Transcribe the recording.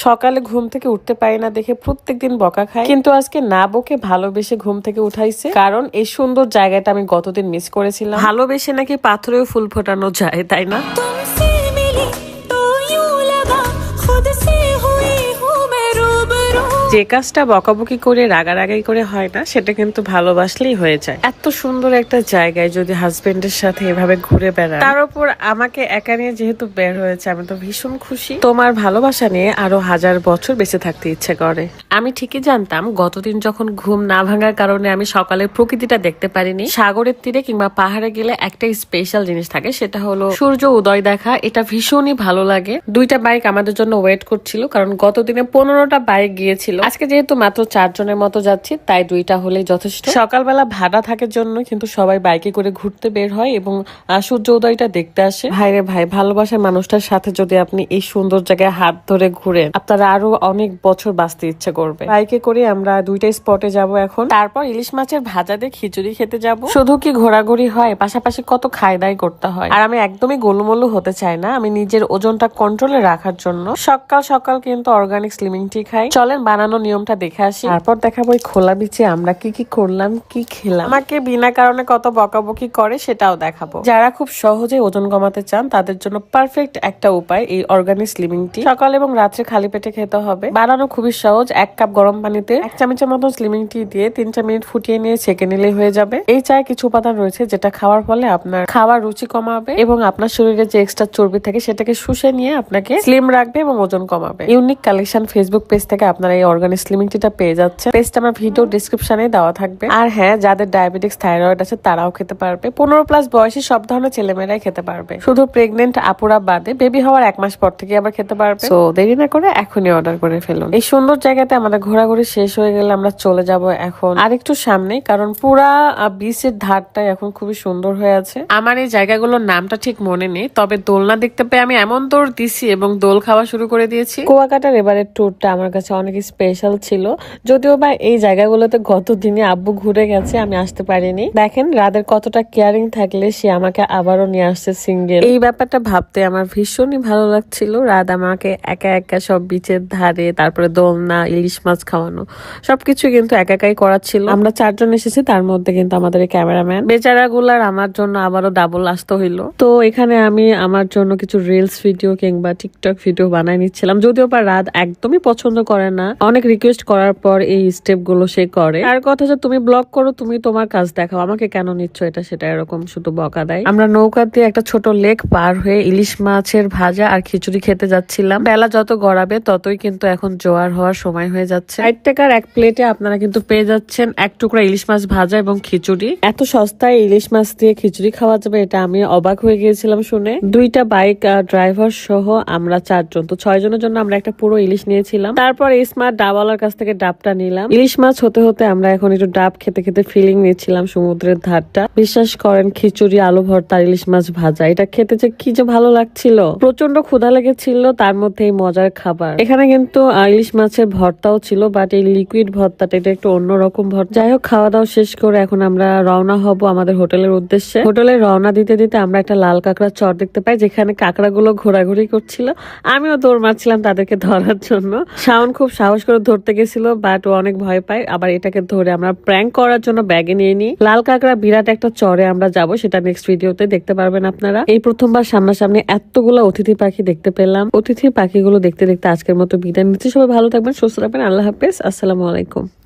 সকালে ঘুম থেকে উঠতে পারি না দেখে প্রত্যেকদিন বকা খাই, কিন্তু আজকে না বকে ভালোবেসে ঘুম থেকে উঠাইছে। কারণ এই সুন্দর জায়গাটা আমি গতদিন মিস করেছিলাম। ভালোবেসে নাকি পাথরেও ফুল ফোটানো যায়, তাই না? যে কাজটা বকাবকি করে রাগারাগি করে হয় না, সেটা কিন্তু ভালোবাসলেই হয়ে যায়। এত সুন্দর একটা জায়গায় যদি হাজবেন্ডের সাথে এভাবে ঘুরে বেড়ায়, তার উপর আমাকে একা নিয়ে যেহেতু বের হয়েছে, আমি তো ভীষণ খুশি। তোমার ভালোবাসা নিয়ে আরো 1000 বছর বেঁচে থাকতে ইচ্ছে করে। আমি ঠিকই জানতাম গতদিন যখন ঘুম না ভাঙার কারণে আমি সকালে প্রকৃতিটা দেখতে পারিনি। সাগরের তীরে কিংবা পাহাড়ে গেলে একটা স্পেশাল জিনিস থাকে, সেটা হলো সূর্য উদয় দেখা। এটা ভীষণই ভালো লাগে। 2টা বাইক আমাদের জন্য ওয়েট করছিল, কারণ গতদিনে 15টা বাইক গিয়েছিল। আজকে যেহেতু মাত্র 4 জনের মতো যাচ্ছি, তাই 2টা হলেই যথেষ্ট। সকালবেলা ভাড়া থাকার জন্য কিন্তু সবাই বাইকে করে ঘুরতে বের হয় এবং সূর্য উদয়টা দেখতে আসে। ভাইরে ভাই, ভালোবাসার মানুষটার সাথে যদি আপনি এই সুন্দর জায়গায় হাত ধরে ঘুরেন, আপনারা আরো অনেক বছর বাঁচতে ইচ্ছে করবে। বাইকে করে আমরা 2টা স্পটে যাব এখন। তারপর ইলিশ মাছের ভাজা দিয়ে খিচুড়ি খেতে যাব। শুধু কি ঘোরাঘুরি হয়, পাশাপাশি কত খাই দাই করতে হয়। আর আমি একদমই গোলুমলু হতে চাই না। আমি নিজের ওজনটা কন্ট্রোলে রাখার জন্য সকাল সকাল কিন্তু অর্গানিক স্লিমিং টি খাই। চলেন বানানো নিয়মটা দেখে আসি, তারপর দেখাবো এই খোলা বিচে আমরা কি কি করলাম, কি খেলাম। আমাকে বিনা কারণে কত বকাবকি করে সেটাও দেখাবো। যারা খুব সহজে ওজন কমাতে চান, তাদের জন্য পারফেক্ট একটা উপায় এই অর্গানিক স্লিমিং টি। সকাল এবং রাত্রে খালি পেটে খেতে হবে। বানানো খুবই সহজ। 1 কাপ গরম পানিতে 1 চামচের মতো স্লিমিং টি দিয়ে 3-4 মিনিট ফুটিয়ে নিয়ে ছেঁকে নিলেই হয়ে যাবে। এই চায়ে কিছু উপাদান রয়েছে যেটা খাওয়ার ফলে আপনার খাওয়ার রুচি কমাবে এবং আপনার শরীরে যে এক্সট্রা চর্বি থাকে সেটাকে শুষে নিয়ে আপনাকে স্লিম রাখবে এবং ওজন কমাবে। ইউনিক কালেকশন ফেসবুক পেজ থেকে আপনারা এই অর্গানিক স্লিমিং টিটা পেয়ে যাচ্ছে। পেজটা আমার ভিডিও ডেসক্রিপশনে দেওয়া থাকবে। আর হ্যাঁ, যাদের ডায়াবেটিক্স থাইরয়েড আছে তারাও খেতে পারবে। 15+ বয়সী সব ধরনের ছেলেমেয়েরাই খেতে পারবে। শুধু প্রেগনেন্ট আপুরা বাদে বেবি হওয়ার 1 মাস পর থেকে আবার খেতে পারবে। তো দেরি না করে এখনই অর্ডার করে ফেলুন। এই সুন্দর জায়গাতে আমাদের ঘোরাঘুরি শেষ হয়ে গেলে আমরা চলে যাব এখন আরেকটু সামনে, কারণ পুরা বিচের ধারটাই এখন খুবই সুন্দর হয়ে আছে। আমার এই জায়গাগুলোর নামটা ঠিক মনে নেই, তবে দোলনা দেখতে পেয়ে আমি এমন দৌড় দিছি এবং দোল খাওয়া শুরু করে দিয়েছি। কুয়াকাটার এবারের ট্যুরটা আমার কাছে অনেক স্পেশাল ছিল, যদিও বা এই জায়গাগুলোতে গত দিনে আব্বু ঘুরে গেছে, আমি আসতে পারিনি। দেখেন রাদের কতটা কেয়ারিং থাকলে সে আমাকে আবারও নিয়ে আসছে সিঙ্গেল। এই ব্যাপারটা ভাবতে আমার ভীষণই ভালো লাগছিল। রাত আমাকে একা একা সব বিচের ধারে, তারপরে দোলনা, ইলিশ মাছ খাওয়ানো, সবকিছু কিন্তু একাই করাচ্ছিল। আমরা 4 জন এসেছি, তার মধ্যে কিন্তু আমাদের ক্যামেরাম্যান বেচারা গুলার আমার জন্য আবারও ডাবল আসতে হইলো। তো এখানে আমি আমার জন্য কিছু রিলস ভিডিও কিংবা টিকটক ভিডিও বানাই নিচ্ছিলাম, যদিও বা রাত একদমই পছন্দ করে না। অনেক রিকোয়েস্ট করার পর এই স্টেপ গুলো সে করে। আর কথা যে তুমি ব্লগ করো, তুমি তোমার কাজ দেখাও, আমাকে কেন নিচ্ছ এটা সেটা, এরকম শুধু বকা দেয়। আমরা নৌকা দিয়ে একটা ছোট লেক পার হয়ে ইলিশ মাছের ভাজা আর খিচুড়ি খেতে যাচ্ছিলাম। বেলা যত গড়াবে ততই কিন্তু এখন জোয়ার হওয়ার সময় হয়ে যাচ্ছে। 60 টাকার 1 প্লেটে আপনারা কিন্তু পেয়ে যাচ্ছেন 1 টুকরা ইলিশ মাছ ভাজা এবং খিচুড়ি। এত সস্তায় ইলিশ মাছ দিয়ে খিচুড়ি খাওয়া যাবে, এটা আমি অবাক হয়ে গিয়েছিলাম শুনে। 2টা বাইক ড্রাইভার সহ আমরা 4 জন, তো 6 জনের জন্য আমরা একটা পুরো ইলিশ নিয়েছিলাম। তারপর এই স্মার্ট ডাবওয়ালার কাছ থেকে ডাবটা নিলাম। ইলিশ মাছ হতে হতে আমরা এখন একটু ডাব খেতে খেতে ফিলিং নিচ্ছিলাম সমুদ্রের ধারটা। বিশ্বাস করেন, খিচুড়ি, আলু ভর্তা, ইলিশ মাছ ভাজা, এটা খেতে যে কি যে ভালো লাগছিল। প্রচন্ড ক্ষুধা লেগেছিল, তার মধ্যে এই মজার খাবার। এখানে কিন্তু ইলিশ মাছের ভর্তাও ছিল, বাট এই লিকুইড ভর্তাটা এটা একটু অন্যরকম ভর্তা। যাই হোক, খাওয়া দাওয়া শেষ করে এখন আমরা রওনা হব আমাদের হোটেলের উদ্দেশ্যে। হোটেলে রওনা দিতে দিতে আমরা একটা লাল কাঁকড়ার চর দেখতে পাই, যেখানে কাঁকড়াগুলো ঘোরাঘুরি করছিল। আমিও দৌড় মারছিলাম তাদেরকে ধরার জন্য। শাওন খুব সাহস করে ধরতে গেছিল, বাট ও অনেক ভয় পায়। আবার এটাকে ধরে আমরা প্র্যাঙ্ক করার জন্য ব্যাগে নিয়ে নিই। লাল কাঁকড়া বিরাট একটা চরে আমরা যাব, সেটা নেক্সট ভিডিওতে দেখতে পারবেন আপনারা। এই প্রথমবার সামনাসামনি এতগুলো অতিথি পাখি দেখতে পেলাম। অতিথি পাখিগুলো দেখতে দেখতে আজকের মতো বিদায় নিচ্ছি। সবাই ভালো থাকবেন, সুস্থ থাকবেন। আল্লাহ হাফেজ, আসসালামু আলাইকুম।